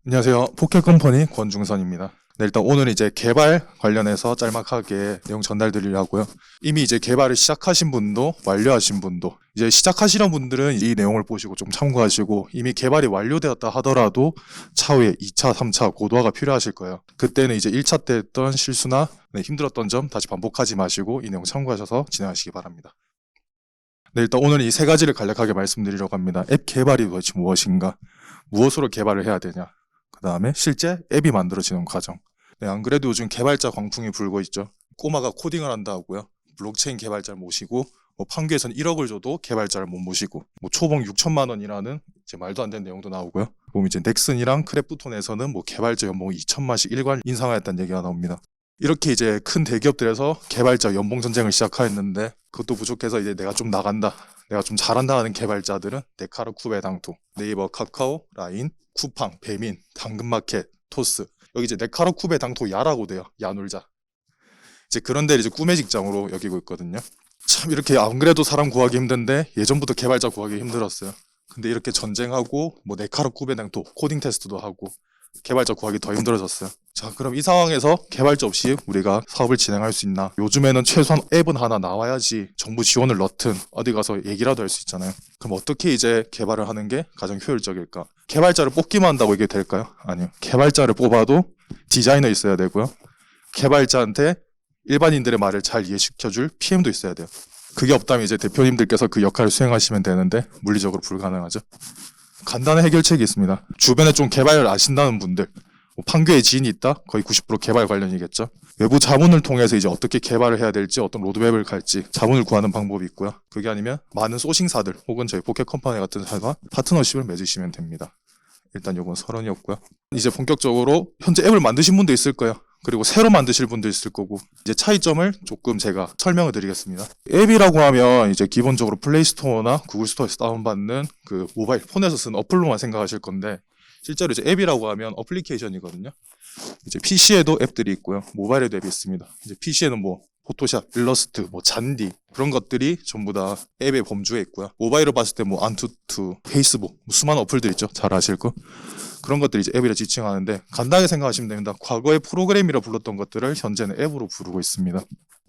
안녕하세요. 포켓컴퍼니 권중선입니다. 네, 일단 오늘 이제 개발 관련해서 짤막하게 내용 전달드리려고요. 이미 이제 개발을 시작하신 분도 완료하신 분도 이제 시작하시는 분들은 이 내용을 보시고 좀 참고하시고 이미 개발이 완료되었다 하더라도 차후에 2차, 3차 고도화가 필요하실 거예요. 그때는 이제 1차 때 했던 실수나 힘들었던 점 다시 반복하지 마시고 이 내용 참고하셔서 진행하시기 바랍니다. 네, 일단 오늘 이 세 가지를 간략하게 말씀드리려고 합니다. 앱 개발이 도대체 무엇인가? 무엇으로 개발을 해야 되냐? 그 다음에 실제 앱이 만들어지는 과정. 네, 안 그래도 요즘 개발자 광풍이 불고 있죠. 꼬마가 코딩을 한다 하고요. 블록체인 개발자를 모시고 판교에서는 1억을 줘도 개발자를 못 모시고 초봉 6천만 원이라는 이제 말도 안 되는 내용도 나오고요. 보면 이제 넥슨이랑 크래프톤에서는 개발자 연봉 2천만씩 일괄 인상하였다는 얘기가 나옵니다. 이렇게 이제 큰 대기업들에서 개발자 연봉 전쟁을 시작하였는데 그것도 부족해서 이제 내가 좀 나간다, 내가 좀 잘한다 하는 개발자들은 네카로 쿠베당토, 네이버, 카카오, 라인, 쿠팡, 배민, 당근마켓, 토스. 여기 이제 네카로 쿠베당토 야라고 돼요. 야놀자. 이제 그런 데를 이제 꿈의 직장으로 여기고 있거든요. 참 이렇게 안 그래도 사람 구하기 힘든데 예전부터 개발자 구하기 힘들었어요. 근데 이렇게 전쟁하고 네카로 쿠베당토 코딩 테스트도 하고 개발자 구하기 더 힘들어졌어요. 자, 그럼 이 상황에서 개발자 없이 우리가 사업을 진행할 수 있나? 요즘에는 최소한 앱은 하나 나와야지 정부 지원을 넣든 어디 가서 얘기라도 할 수 있잖아요. 그럼 어떻게 이제 개발을 하는 게 가장 효율적일까? 개발자를 뽑기만 한다고 이게 될까요? 아니요. 개발자를 뽑아도 디자이너 있어야 되고요. 개발자한테 일반인들의 말을 잘 이해시켜줄 PM도 있어야 돼요. 그게 없다면 이제 대표님들께서 그 역할을 수행하시면 되는데 물리적으로 불가능하죠. 간단한 해결책이 있습니다. 주변에 좀 개발을 아신다는 분들, 판교에 지인이 있다? 거의 90% 개발 관련이겠죠. 외부 자문을 통해서 이제 어떻게 개발을 해야 될지, 어떤 로드맵을 갈지 자문을 구하는 방법이 있고요. 그게 아니면 많은 소싱사들 혹은 저희 포켓컴퍼니 같은 사과 파트너십을 맺으시면 됩니다. 일단 요건 서론이었고요. 이제 본격적으로 현재 앱을 만드신 분도 있을 거예요. 그리고 새로 만드실 분도 있을 거고 이제 차이점을 조금 제가 설명을 드리겠습니다. 앱이라고 하면 이제 기본적으로 플레이스토어나 구글 스토어에서 다운받는 그 모바일 폰에서 쓰는 어플로만 생각하실 건데 실제로 이제 앱이라고 하면 어플리케이션이거든요. 이제 PC에도 앱들이 있고요. 모바일에도 앱이 있습니다. 이제 PC에는 포토샵, 일러스트, 잔디 그런 것들이 전부 다 앱의 범주에 있고요. 모바일로 봤을 때 안투투, 페이스북 수많은 어플들 있죠. 잘 아실 거. 그런 것들이 이제 앱이라 지칭하는데 간단하게 생각하시면 됩니다. 과거에 프로그램이라 불렀던 것들을 현재는 앱으로 부르고 있습니다.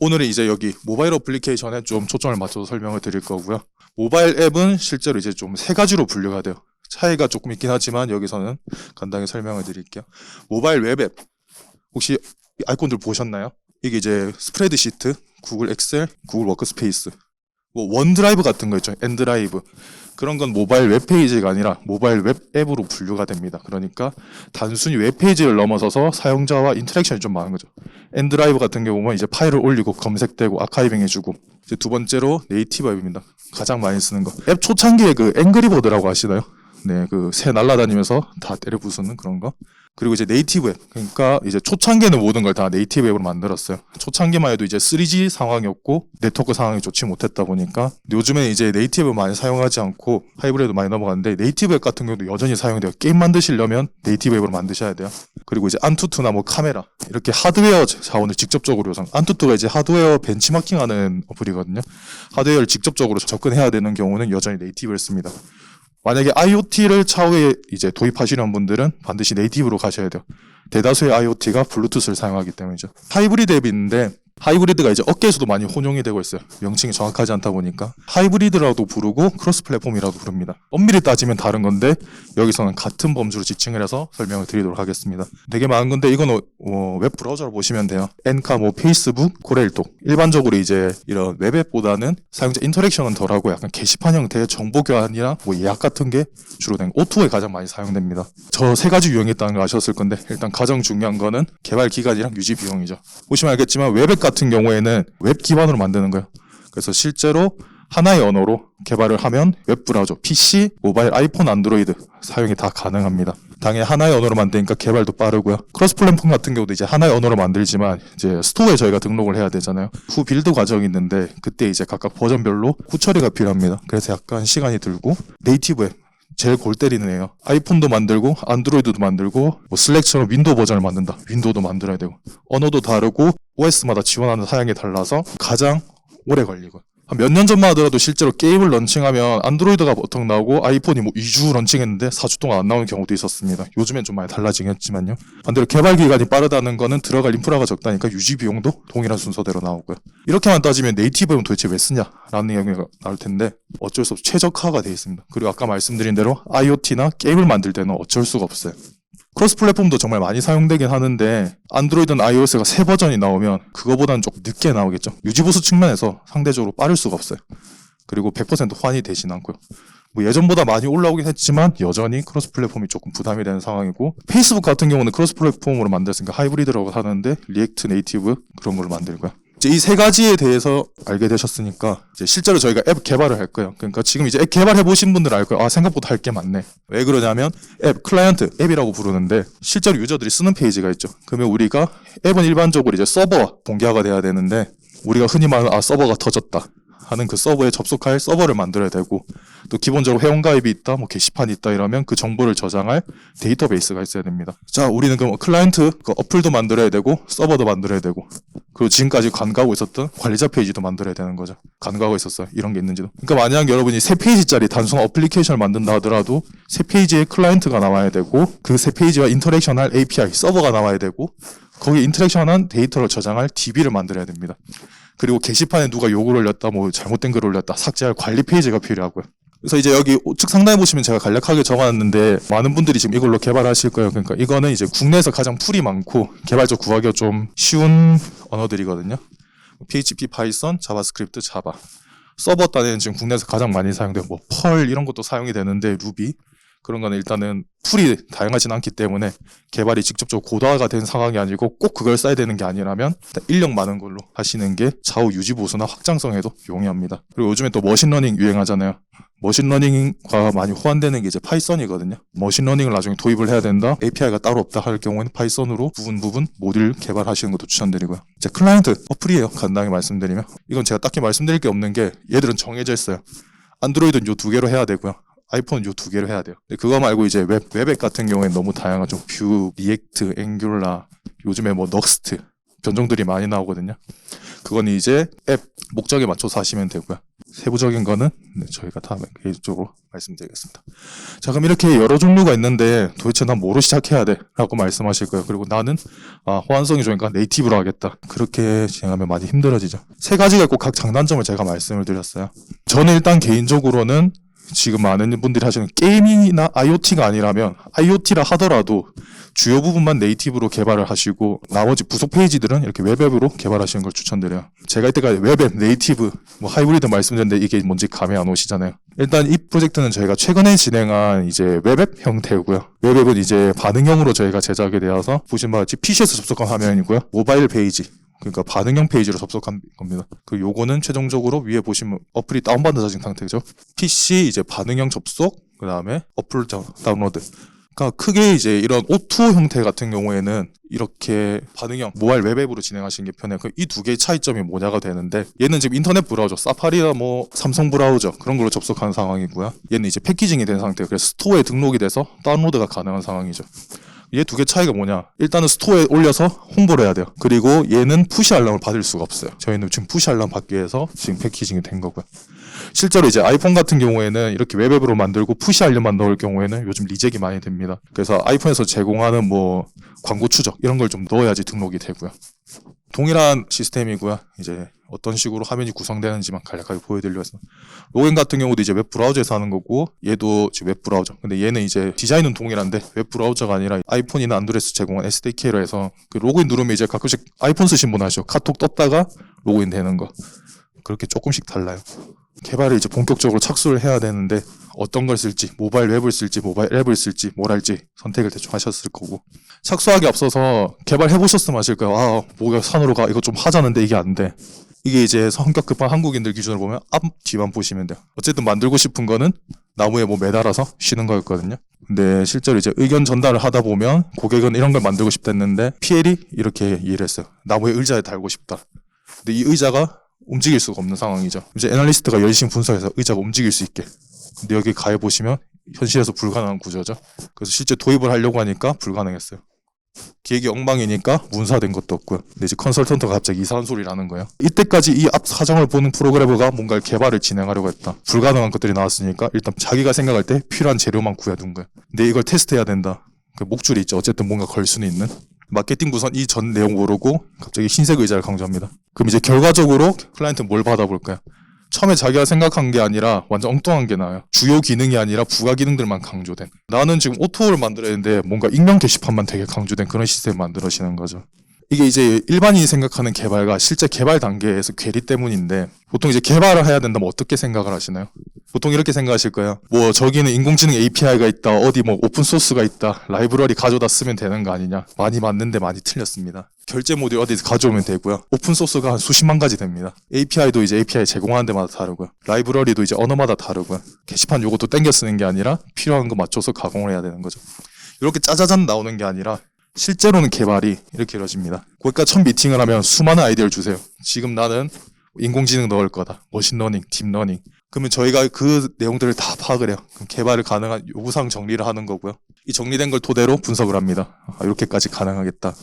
오늘은 이제 여기 모바일 어플리케이션에 좀 초점을 맞춰서 설명을 드릴 거고요. 모바일 앱은 실제로 이제 좀 세 가지로 분류가 돼요. 차이가 조금 있긴 하지만 여기서는 간단하게 설명을 드릴게요. 모바일 웹앱 혹시 아이콘들 보셨나요? 이게 이제 스프레드시트, 구글 엑셀, 구글 워크스페이스, 원드라이브 같은 거 있죠. 엔드라이브. 그런 건 모바일 웹페이지가 아니라 모바일 웹앱으로 분류가 됩니다. 그러니까 단순히 웹페이지를 넘어서서 사용자와 인터랙션이 좀 많은 거죠. 엔드라이브 같은 경우 보면 이제 파일을 올리고 검색되고 아카이빙 해주고 이제 두 번째로 네이티브 앱입니다. 가장 많이 쓰는 거. 앱 초창기에 그 앵그리버드라고 아시나요? 네, 그 새 날아다니면서 다 때려 부수는 그런 거. 그리고 이제 네이티브 앱. 그러니까 이제 초창기에는 모든 걸 다 네이티브 앱으로 만들었어요. 초창기만 해도 이제 3G 상황이었고 네트워크 상황이 좋지 못했다 보니까 요즘에 이제 네이티브 많이 사용하지 않고 하이브리드 많이 넘어갔는데 네이티브 앱 같은 경우도 여전히 사용돼요. 게임 만드시려면 네이티브 앱으로 만드셔야 돼요. 그리고 이제 안투투나 카메라 이렇게 하드웨어 자원을 직접적으로 요청. 안투투가 이제 하드웨어 벤치마킹하는 어플이거든요. 하드웨어를 직접적으로 접근해야 되는 경우는 여전히 네이티브를 씁니다. 만약에 IoT를 차후에 이제 도입하시는 분들은 반드시 네이티브로 가셔야 돼요. 대다수의 IoT가 블루투스를 사용하기 때문이죠. 하이브리드 앱이 있는데 하이브리드가 이제 업계에서도 많이 혼용이 되고 있어요. 명칭이 정확하지 않다 보니까 하이브리드라도 부르고 크로스 플랫폼이라도 부릅니다. 엄밀히 따지면 다른 건데 여기서는 같은 범주로 지칭을 해서 설명을 드리도록 하겠습니다. 되게 많은 건데 이건 웹 브라우저로 보시면 돼요. 엔카, 페이스북, 코렐톡. 일반적으로 이제 이런 웹앱보다는 사용자 인터랙션은 덜하고 약간 게시판 형태의 정보 교환이나 예약 같은 게 주로 된 O2에 가장 많이 사용됩니다. 저 세 가지 유형이 있다는 걸 아셨을 건데 일단 가장 중요한 거는 개발 기간이랑 유지 비용이죠. 보시면 알겠지만 웹앱 같은 경우에는 웹 기반으로 만드는 거예요. 그래서 실제로 하나의 언어로 개발을 하면 웹 브라우저, PC, 모바일, 아이폰, 안드로이드 사용이 다 가능합니다. 당연히 하나의 언어로 만드니까 개발도 빠르고요. 크로스 플랫폼 같은 경우도 이제 하나의 언어로 만들지만 이제 스토어에 저희가 등록을 해야 되잖아요. 후 빌드 과정이 있는데 그때 이제 각각 버전별로 후 처리가 필요합니다. 그래서 약간 시간이 들고 네이티브 앱 제일 골 때리는 애요. 아이폰도 만들고 안드로이드도 만들고 슬랙처럼 윈도우 버전을 만든다. 윈도우도 만들어야 되고 언어도 다르고 OS마다 지원하는 사양이 달라서 가장 오래 걸리고 한 몇 년 전만 하더라도 실제로 게임을 런칭하면 안드로이드가 보통 나오고 아이폰이 뭐 2주 런칭했는데 4주 동안 안 나오는 경우도 있었습니다. 요즘엔 좀 많이 달라지긴 했지만요. 반대로 개발 기간이 빠르다는 거는 들어갈 인프라가 적다니까 유지 비용도 동일한 순서대로 나오고요. 이렇게만 따지면 네이티브는 도대체 왜 쓰냐라는 얘기가 나올 텐데 어쩔 수 없이 최적화가 되어 있습니다. 그리고 아까 말씀드린 대로 IoT나 게임을 만들 때는 어쩔 수가 없어요. 크로스 플랫폼도 정말 많이 사용되긴 하는데 안드로이드나 iOS가 새 버전이 나오면 그거보다는 조금 늦게 나오겠죠. 유지보수 측면에서 상대적으로 빠를 수가 없어요. 그리고 100% 환이 되진 않고요. 뭐 예전보다 많이 올라오긴 했지만 여전히 크로스 플랫폼이 조금 부담이 되는 상황이고 페이스북 같은 경우는 크로스 플랫폼으로 만들었으니까 하이브리드라고 하는데 리액트 네이티브 그런 걸로 만들고요. 이제 이 세 가지에 대해서 알게 되셨으니까 이제 실제로 저희가 앱 개발을 할 거예요. 그러니까 지금 이제 앱 개발해 보신 분들은 알 거예요. 아, 생각보다 할 게 많네. 왜 그러냐면 앱 클라이언트 앱이라고 부르는데 실제로 유저들이 쓰는 페이지가 있죠. 그러면 우리가 앱은 일반적으로 이제 서버 공개화가 돼야 되는데 우리가 흔히 말하는 서버가 터졌다 하는 그 서버에 접속할 서버를 만들어야 되고 또 기본적으로 회원가입이 있다, 뭐 게시판이 있다 이러면 그 정보를 저장할 데이터베이스가 있어야 됩니다. 자, 우리는 그럼 클라이언트 그 어플도 만들어야 되고 서버도 만들어야 되고 그리고 지금까지 간과하고 있었던 관리자 페이지도 만들어야 되는 거죠. 간과하고 있었어요. 이런 게 있는지도. 그러니까 만약 여러분이 세 페이지짜리 단순한 어플리케이션을 만든다 하더라도 세 페이지에 클라이언트가 나와야 되고 그 세 페이지와 인터랙션할 API 서버가 나와야 되고 거기에 인터랙션한 데이터를 저장할 DB를 만들어야 됩니다. 그리고 게시판에 누가 욕을 올렸다, 뭐 잘못된 글을 올렸다, 삭제할 관리 페이지가 필요하고요. 그래서 이제 여기 우측 상단에 보시면 제가 간략하게 적어놨는데 많은 분들이 지금 이걸로 개발하실 거예요. 그러니까 이거는 이제 국내에서 가장 풀이 많고 개발적 구하기가 좀 쉬운 언어들이거든요. PHP, 파이썬, 자바스크립트, 자바. 서버 단에는 지금 국내에서 가장 많이 사용돼요. 뭐 펄 이런 것도 사용이 되는데 루비 그런 거는 일단은 풀이 다양하진 않기 때문에 개발이 직접적으로 고도화가 된 상황이 아니고 꼭 그걸 써야 되는 게 아니라면 인력 많은 걸로 하시는 게 좌우 유지 보수나 확장성에도 용이합니다. 그리고 요즘에 또 머신러닝 유행하잖아요. 머신러닝과 많이 호환되는 게 이제 파이썬이거든요. 머신러닝을 나중에 도입을 해야 된다, API가 따로 없다 할 경우에는 파이썬으로 부분 모듈 개발하시는 것도 추천드리고요. 이제 클라이언트 어플이에요. 간단히 말씀드리면 이건 제가 딱히 말씀드릴 게 없는 게 얘들은 정해져 있어요. 안드로이드는 요 두 개로 해야 되고요. 아이폰은 요 두 개로 해야 돼요. 근데 그거 말고 이제 웹앱 같은 경우에는 너무 다양하죠. 뷰, 리액트, 앵귤라, 요즘에 뭐 넉스트 변종들이 많이 나오거든요. 그건 이제 앱 목적에 맞춰서 하시면 되고요. 세부적인 거는 저희가 다음에 개인적으로 말씀드리겠습니다. 자, 그럼 이렇게 여러 종류가 있는데 도대체 난 뭐로 시작해야 돼? 라고 말씀하실 거예요. 그리고 나는 호환성이 좋으니까 네이티브로 하겠다. 그렇게 진행하면 많이 힘들어지죠. 세 가지가 있고 각 장단점을 제가 말씀을 드렸어요. 저는 일단 개인적으로는 지금 많은 분들이 하시는 게이밍이나 IoT가 아니라면 IoT라 하더라도 주요 부분만 네이티브로 개발을 하시고 나머지 부속 페이지들은 이렇게 웹앱으로 개발하시는 걸 추천드려요. 제가 이때까지 웹앱, 네이티브, 뭐 하이브리드 말씀드렸는데 이게 뭔지 감이 안 오시잖아요. 일단 이 프로젝트는 저희가 최근에 진행한 이제 웹앱 형태고요. 웹앱은 이제 반응형으로 저희가 제작이 되어서 보신 바와 같이 PC에서 접속한 화면이고요. 모바일 페이지, 그러니까 반응형 페이지로 접속한 겁니다. 그 요거는 최종적으로 위에 보시면 어플이 다운받아진 상태죠. PC 이제 반응형 접속, 그 다음에 어플 다운로드. 그러니까 크게 이제 이런 O2O 형태 같은 경우에는 이렇게 반응형 모바일 웹앱으로 진행하시는 게 편해요. 이 두 개의 차이점이 뭐냐가 되는데 얘는 지금 인터넷 브라우저, 사파리나 뭐 삼성 브라우저 그런 걸로 접속하는 상황이고요. 얘는 이제 패키징이 된 상태예요. 그래서 스토어에 등록이 돼서 다운로드가 가능한 상황이죠. 얘 두 개 차이가 뭐냐? 일단은 스토어에 올려서 홍보를 해야 돼요. 그리고 얘는 푸시 알람을 받을 수가 없어요. 저희는 지금 푸시 알람 받기 위해서 지금 패키징이 된 거고요. 실제로 이제 아이폰 같은 경우에는 이렇게 웹앱으로 만들고 푸시 알림만 넣을 경우에는 요즘 리젝이 많이 됩니다. 그래서 아이폰에서 제공하는 뭐 광고 추적 이런 걸 좀 넣어야지 등록이 되고요. 동일한 시스템이고요. 이제 어떤 식으로 화면이 구성되는지만 간략하게 보여드리려고 해서 로그인 같은 경우도 이제 웹 브라우저에서 하는 거고 얘도 지금 웹 브라우저. 근데 얘는 이제 디자인은 동일한데 웹 브라우저가 아니라 아이폰이나 안드로이드 제공한 SDK로 해서 그 로그인 누르면 이제 가끔씩 아이폰 쓰신 분 아시죠? 카톡 떴다가 로그인 되는 거. 그렇게 조금씩 달라요. 개발을 이제 본격적으로 착수를 해야 되는데 어떤 걸 쓸지, 모바일 웹을 쓸지, 모바일 앱을 쓸지, 뭘 할지 선택을 대충 하셨을 거고 착수하기 앞서서 개발해보셨으면 아실 거예요. 아, 뭐가 산으로 가, 이거 좀 하자는데 이게 안 돼. 이게 이제 성격 급한 한국인들 기준으로 보면 앞, 뒤만 보시면 돼요. 어쨌든 만들고 싶은 거는 나무에 뭐 매달아서 쉬는 거였거든요. 근데 실제로 이제 의견 전달을 하다 보면 고객은 이런 걸 만들고 싶다 했는데 PL이 이렇게 이해를 했어요. 나무에 의자에 달고 싶다. 근데 이 의자가 움직일 수가 없는 상황이죠. 이제 애널리스트가 열심히 분석해서 의자가 움직일 수 있게. 근데 여기 가해 보시면 현실에서 불가능한 구조죠. 그래서 실제 도입을 하려고 하니까 불가능했어요. 기획이 엉망이니까 문사된 것도 없고요. 근데 이제 컨설턴트가 갑자기 이상한 소리를 하는 거예요. 이때까지 이 앞 사정을 보는 프로그래머가 뭔가 개발을 진행하려고 했다. 불가능한 것들이 나왔으니까 일단 자기가 생각할 때 필요한 재료만 구해둔 거예요. 근데 이걸 테스트해야 된다. 그 목줄이 있죠. 어쨌든 뭔가 걸 수는 있는. 마케팅 부선 이 전 내용 모르고 갑자기 흰색 의자를 강조합니다. 그럼 이제 결과적으로 클라이언트는 뭘 받아볼까요? 처음에 자기가 생각한 게 아니라 완전 엉뚱한 게 나와요. 주요 기능이 아니라 부가 기능들만 강조된. 나는 지금 오토를 만들어야 되는데 뭔가 익명 게시판만 되게 강조된 그런 시스템을 만들어지는 거죠. 이게 이제 일반인이 생각하는 개발과 실제 개발 단계에서 괴리 때문인데 보통 이제 개발을 해야 된다면 어떻게 생각을 하시나요? 보통 이렇게 생각하실 거예요. 뭐 저기는 인공지능 API가 있다. 어디 뭐 오픈소스가 있다. 라이브러리 가져다 쓰면 되는 거 아니냐. 많이 맞는데 많이 틀렸습니다. 결제 모듈 어디서 가져오면 되고요. 오픈소스가 한 수십만 가지 됩니다. API도 이제 API 제공하는 데마다 다르고요. 라이브러리도 이제 언어마다 다르고요. 게시판 요것도 땡겨 쓰는 게 아니라 필요한 거 맞춰서 가공을 해야 되는 거죠. 이렇게 짜자잔 나오는 게 아니라 실제로는 개발이 이렇게 이루어집니다. 그러니까 첫 미팅을 하면 수많은 아이디어를 주세요. 지금 나는 인공지능 넣을 거다. 머신러닝, 딥러닝. 그러면 저희가 그 내용들을 다 파악을 해요. 그럼 개발을 가능한 요구사항 정리를 하는 거고요. 이 정리된 걸 토대로 분석을 합니다. 이렇게까지 가능하겠다.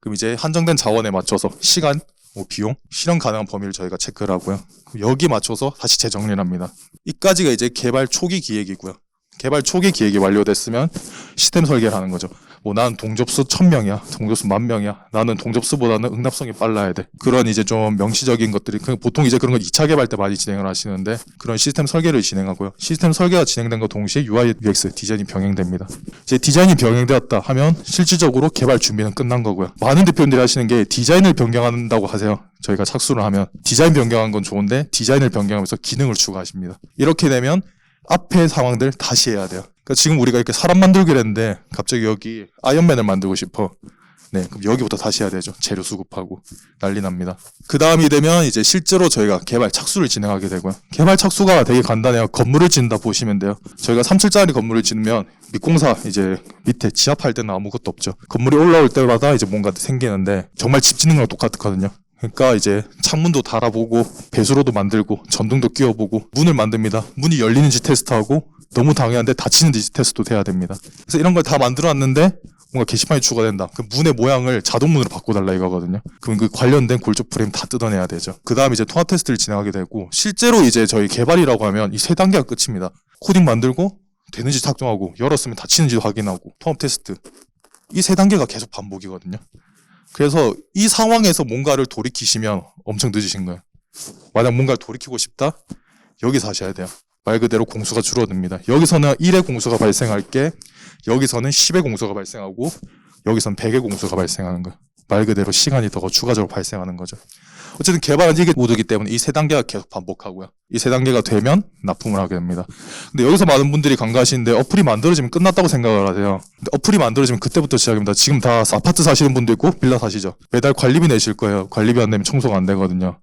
그럼 이제 한정된 자원에 맞춰서 시간, 비용, 실현 가능한 범위를 저희가 체크를 하고요. 여기 맞춰서 다시 재정리를 합니다. 이까지가 이제 개발 초기 기획이고요. 개발 초기 기획이 완료됐으면 시스템 설계를 하는 거죠. 뭐 나는 동접수 1000명이야. 동접수 10,000명이야. 나는 동접수보다는 응답성이 빨라야 돼. 그런 이제 좀 명시적인 것들이 보통 이제 그런 건 2차 개발 때 많이 진행을 하시는데 그런 시스템 설계를 진행하고요. 시스템 설계가 진행된 것 동시에 UI, UX 디자인이 병행됩니다. 이제 디자인이 병행되었다 하면 실질적으로 개발 준비는 끝난 거고요. 많은 대표님들이 하시는 게 디자인을 변경한다고 하세요. 저희가 착수를 하면 디자인 변경한 건 좋은데 디자인을 변경하면서 기능을 추가하십니다. 이렇게 되면 앞에 상황들 다시 해야 돼요. 그러니까 지금 우리가 이렇게 사람 만들기로 했는데 갑자기 여기 아이언맨을 만들고 싶어. 네, 그럼 여기부터 다시 해야 되죠. 재료 수급하고 난리 납니다. 그 다음이 되면 이제 실제로 저희가 개발 착수를 진행하게 되고요. 개발 착수가 되게 간단해요. 건물을 짓는다 보시면 돼요. 저희가 3층짜리 건물을 짓으면 밑공사 이제 밑에 지압할 때는 아무것도 없죠. 건물이 올라올 때마다 이제 뭔가 생기는데 정말 집 짓는 거랑 똑같거든요. 그러니까 이제 창문도 달아보고 배수로도 만들고 전등도 끼워보고 문을 만듭니다. 문이 열리는지 테스트하고 너무 당연한데 닫히는지 테스트도 돼야 됩니다. 그래서 이런 걸 다 만들어놨는데 뭔가 게시판이 추가된다. 그 문의 모양을 자동문으로 바꿔달라 이거거든요. 그럼 그 관련된 골조 프레임 다 뜯어내야 되죠. 그 다음 이제 통합 테스트를 진행하게 되고 실제로 이제 저희 개발이라고 하면 이 세 단계가 끝입니다. 코딩 만들고 되는지 작동하고 열었으면 닫히는지도 확인하고 통합 테스트 이 세 단계가 계속 반복이거든요. 그래서 이 상황에서 뭔가를 돌이키시면 엄청 늦으신 거예요. 만약 뭔가를 돌이키고 싶다? 여기서 하셔야 돼요. 말 그대로 공수가 줄어듭니다. 여기서는 1의 공수가 발생할 게 여기서는 10의 공수가 발생하고 여기서는 100의 공수가 발생하는 거예요. 말 그대로 시간이 더 추가적으로 발생하는 거죠. 어쨌든 개발은 이게 모두기 때문에 이 세 단계가 계속 반복하고요. 이 세 단계가 되면 납품을 하게 됩니다. 근데 여기서 많은 분들이 간과하시는데 어플이 만들어지면 끝났다고 생각을 하세요. 근데 어플이 만들어지면 그때부터 시작입니다. 지금 다 아파트 사시는 분도 있고 빌라 사시죠. 매달 관리비 내실 거예요. 관리비 안 내면 청소가 안 되거든요.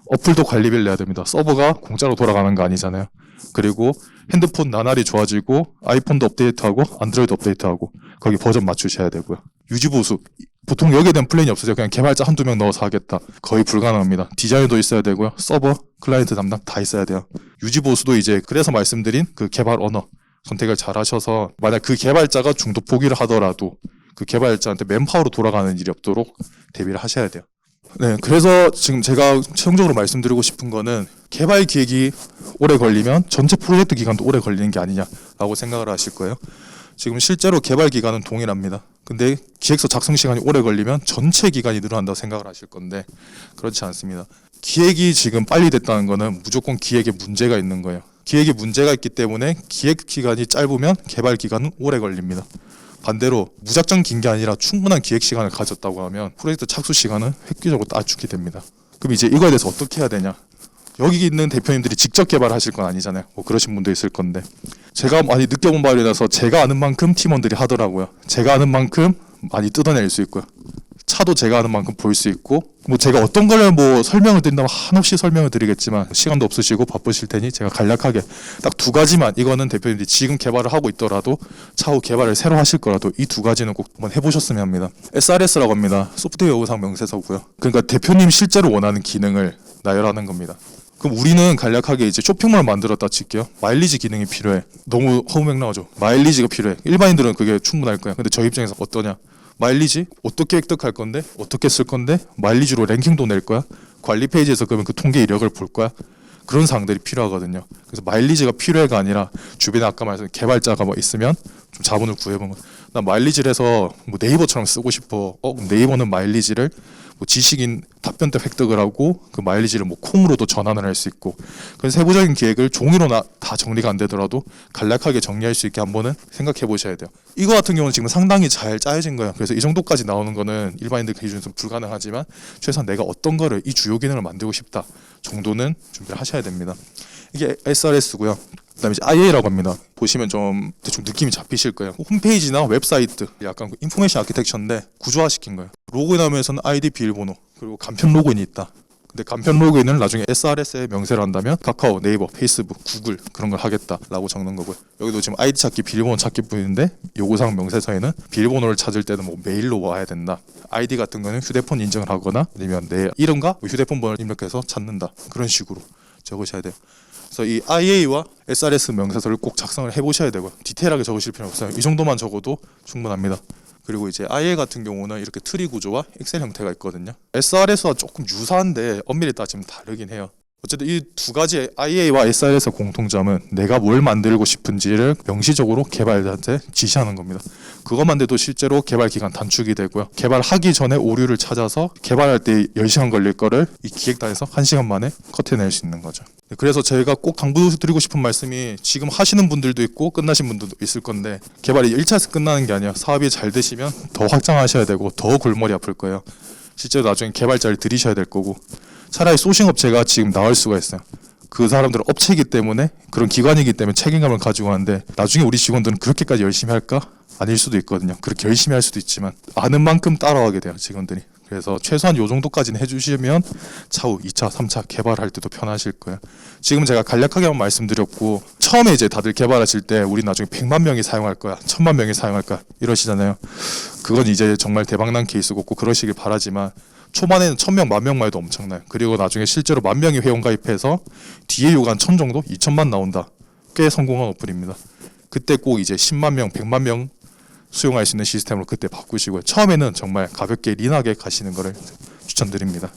어플도 관리비를 내야 됩니다. 서버가 공짜로 돌아가는 거 아니잖아요. 그리고 핸드폰 나날이 좋아지고 아이폰도 업데이트하고 안드로이드 업데이트하고 거기 버전 맞추셔야 되고요. 유지보수 보통 여기에 대한 플랜이 없으세요. 그냥 개발자 한두 명 넣어서 하겠다. 거의 불가능합니다. 디자인도 있어야 되고요. 서버, 클라이언트 담당 다 있어야 돼요. 유지보수도 이제 그래서 말씀드린 그 개발 언어 선택을 잘 하셔서 만약 그 개발자가 중도 포기를 하더라도 그 개발자한테 맨파워로 돌아가는 일이 없도록 대비를 하셔야 돼요. 네, 그래서 지금 제가 최종적으로 말씀드리고 싶은 거는 개발 기획이 오래 걸리면 전체 프로젝트 기간도 오래 걸리는 게 아니냐라고 생각을 하실 거예요. 지금 실제로 개발 기간은 동일합니다. 근데 기획서 작성 시간이 오래 걸리면 전체 기간이 늘어난다고 생각을 하실 건데 그렇지 않습니다. 기획이 지금 빨리 됐다는 거는 무조건 기획에 문제가 있는 거예요. 기획에 문제가 있기 때문에 기획 기간이 짧으면 개발 기간은 오래 걸립니다. 반대로 무작정 긴 게 아니라 충분한 기획 시간을 가졌다고 하면 프로젝트 착수 시간은 획기적으로 낮추게 됩니다. 그럼 이제 이거에 대해서 어떻게 해야 되냐? 여기 있는 대표님들이 직접 개발하실 건 아니잖아요. 뭐 그러신 분도 있을 건데 제가 많이 느껴본 바에 따라서 제가 아는 만큼 팀원들이 하더라고요. 제가 아는 만큼 많이 뜯어낼 수 있고요. 차도 제가 아는 만큼 볼 수 있고 뭐 제가 어떤 걸 뭐 설명을 드린다면 한없이 설명을 드리겠지만 시간도 없으시고 바쁘실 테니 제가 간략하게 딱 두 가지만 이거는 대표님들이 지금 개발을 하고 있더라도 차후 개발을 새로 하실 거라도 이 두 가지는 꼭 한번 해보셨으면 합니다. SRS라고 합니다. 소프트웨어 요구사항 명세서고요. 그러니까 대표님 실제로 원하는 기능을 나열하는 겁니다. 그럼 우리는 간략하게 이제 쇼핑몰을 만들었다 칠게요. 마일리지 기능이 필요해. 너무 허무맹랑하죠. 마일리지가 필요해. 일반인들은 그게 충분할 거야. 근데 저희 입장에서 어떠냐? 마일리지 어떻게 획득할 건데, 어떻게 쓸 건데, 마일리지로 랭킹도 낼 거야. 관리 페이지에서 그러면 그 통계 이력을 볼 거야. 그런 사항들이 필요하거든요. 그래서 마일리지가 필요해가 아니라 주변에 아까 말했던 개발자가 뭐 있으면 좀 자본을 구해본 거. 나 마일리지를 해서 뭐 네이버처럼 쓰고 싶어. 그럼 네이버는 마일리지를 뭐 지식인 답변 때 획득을 하고 그 마일리지를 뭐 콩으로도 전환을 할 수 있고, 그런 세부적인 기획을 종이로 다 정리가 안 되더라도 간략하게 정리할 수 있게 한번은 생각해 보셔야 돼요. 이거 같은 경우는 지금 상당히 잘 짜여진 거예요. 그래서 이 정도까지 나오는 거는 일반인들 기준에서 불가능하지만 최소한 내가 어떤 거를 이 주요 기능을 만들고 싶다 정도는 준비를 하셔야 됩니다. 이게 SRS고요. 그다음에 이제 IA라고 합니다. 보시면 좀 대충 느낌이 잡히실 거예요. 홈페이지나 웹사이트, 약간 인포메이션 아키텍처인데 구조화시킨 거예요. 로그인하면서는 아이디 비밀번호 그리고 간편 로그인이 있다. 근데 간편 로그인을 나중에 SRS에 명세를 한다면 카카오, 네이버, 페이스북, 구글 그런 걸 하겠다라고 적는 거고요. 여기도 지금 아이디 찾기, 비밀번호 찾기 뿐인데 요구사항 명세서에는 비밀번호를 찾을 때는 뭐 메일로 와야 된다. 아이디 같은 거는 휴대폰 인증을 하거나 아니면 내 이름과 휴대폰 번호를 입력해서 찾는다. 그런 식으로 적으셔야 돼요. 그래서 이 IA와 SRS 명세서를 꼭 작성을 해보셔야 되고요. 디테일하게 적으실 필요 없어요. 이 정도만 적어도 충분합니다. 그리고 이제 IA 같은 경우는 이렇게 트리 구조와 엑셀 형태가 있거든요. SRS와 조금 유사한데 엄밀히 따지면 다르긴 해요. 어쨌든 이 두 가지 IA와 SRS의 공통점은 내가 뭘 만들고 싶은지를 명시적으로 개발자한테 지시하는 겁니다. 그것만 돼도 실제로 개발 기간 단축이 되고요. 개발하기 전에 오류를 찾아서 개발할 때 10시간 걸릴 거를 이 기획단에서 1시간 만에 컷해낼 수 있는 거죠. 그래서 제가 꼭 당부드리고 싶은 말씀이, 지금 하시는 분들도 있고 끝나신 분들도 있을 건데 개발이 1차에서 끝나는 게 아니야. 사업이 잘 되시면 더 확장하셔야 되고 더 골머리 아플 거예요. 실제로 나중에 개발자를 들이셔야 될 거고, 차라리 소싱 업체가 지금 나올 수가 있어요. 그 사람들은 업체이기 때문에, 그런 기관이기 때문에 책임감을 가지고 하는데 나중에 우리 직원들은 그렇게까지 열심히 할까? 아닐 수도 있거든요. 그렇게 열심히 할 수도 있지만 아는 만큼 따라가게 돼요, 직원들이. 그래서 최소한 요 정도까지는 해주시면 차후 2차, 3차 개발할 때도 편하실 거예요. 지금 제가 간략하게만 말씀드렸고, 처음에 이제 다들 개발하실 때 우리 나중에 100만 명이 사용할 거야, 1000만 명이 사용할 거야 이러시잖아요. 그건 이제 정말 대박난 케이스고 꼭 그러시길 바라지만, 초반에는 1000명, 10,000명만 해도 엄청나요. 그리고 나중에 실제로 10,000명이 회원 가입해서 뒤에 요간 1000 정도, 2000만 나온다. 꽤 성공한 어플입니다. 그때 꼭 이제 10만 명, 100만 명 수용할 수 있는 시스템으로 그때 바꾸시고요. 처음에는 정말 가볍게 린하게 가시는 거를 추천드립니다.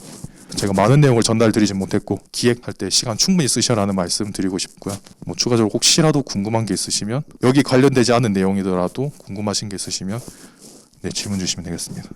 제가 많은 내용을 전달드리진 못했고 기획할 때 시간 충분히 쓰셔라는 말씀 드리고 싶고요. 뭐 추가적으로 혹시라도 궁금한 게 있으시면, 여기 관련되지 않은 내용이더라도 궁금하신 게 있으시면 질문 주시면 되겠습니다.